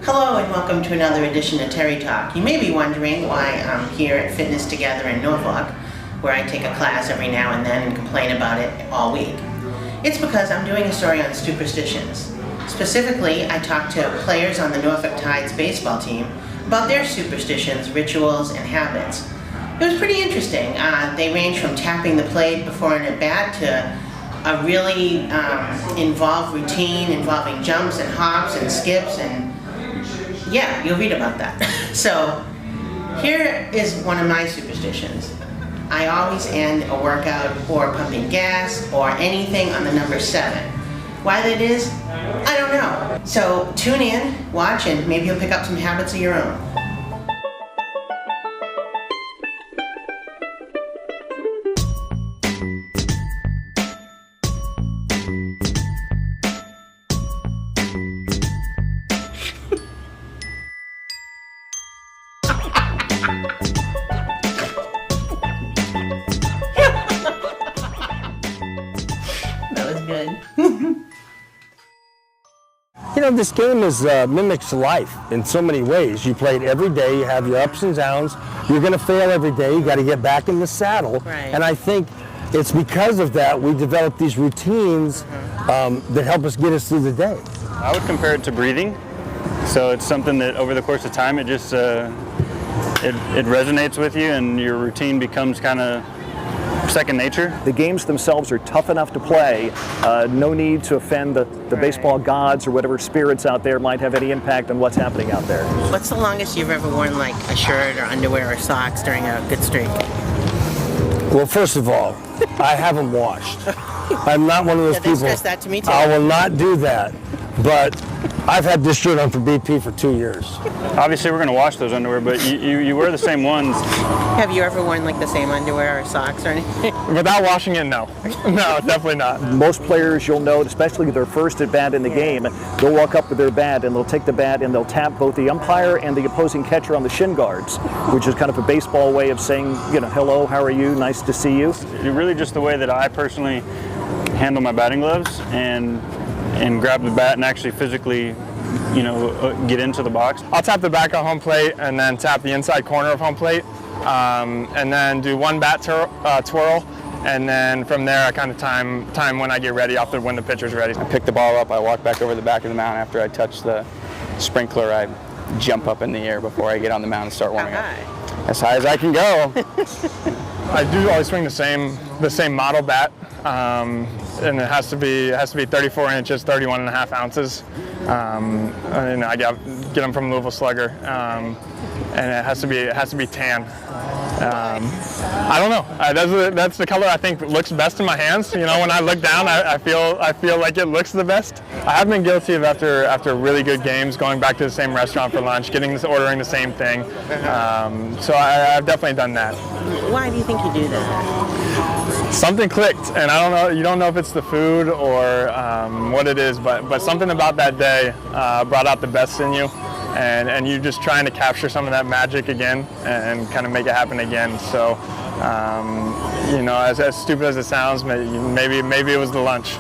Hello and welcome to another edition of Teri Talk. You may be wondering why I'm here at Fitness Together in Norfolk, where I take a class every now and then and complain about it all week. It's because I'm doing a story on superstitions. Specifically, I talked to players on the Norfolk Tides baseball team about their superstitions, rituals, and habits. It was pretty interesting. They range from tapping the plate before an at-bat to a really involved routine involving jumps and hops and skips, and yeah, you'll read about that. So here is one of my superstitions. I always end a workout or pumping gas or anything on the number 7. Why that is, I don't know. So tune in, watch, and maybe you'll pick up some habits of your own. That was good. You know, this game mimics life in so many ways. You play it every day, you have your ups and downs, you're going to fail every day, you got to get back in the saddle. Right. And I think it's because of that we develop these routines that help us get us through the day. I would compare it to breathing. So it's something that over the course of time, it just it resonates with you, and your routine becomes kind of second nature. The games themselves are tough enough to play. No need to offend the baseball gods or whatever spirits out there might have any impact on what's happening out there. What's the longest you've ever worn like a shirt or underwear or socks during a good streak? Well, first of all, I haven't washed. I'm not one of those Yeah, they people. stressed that to me too. I will not do that. But I've had this shirt on for BP for 2 years. Obviously, we're going to wash those underwear, but you wear the same ones. Have you ever worn like the same underwear or socks or anything? Without washing it, no. No, definitely not. Most players, you'll note, especially their first at bat in the game, they'll walk up with their bat and they'll take the bat and they'll tap both the umpire and the opposing catcher on the shin guards, which is kind of a baseball way of saying, you know, hello, how are you, nice to see you. It's really just the way that I personally handle my batting gloves and grab the bat and actually physically, you know, get into the box. I'll tap the back of home plate and then tap the inside corner of home plate, and then do one bat twirl, and then from there I kind of time when I get ready after when the pitcher's ready. I pick the ball up, I walk back over the back of the mound. After I touch the sprinkler, I jump up in the air before I get on the mound and start warming up. As high as I can go. I do always swing the same model bat, and it has to be 34 inches, 31 and a half ounces. And I get them from Louisville Slugger, and it has to be tan. I don't know. That's the color I think looks best in my hands. You know, when I look down, I feel like it looks the best. I have been guilty of after really good games going back to the same restaurant for lunch, ordering the same thing. So I've definitely done that. Why do you think you do that? Something clicked, and I don't know. You don't know if it's the food or what it is, but something about that day brought out the best in you. And you're just trying to capture some of that magic again and kind of make it happen again. So, you know, as stupid as it sounds, maybe it was the lunch.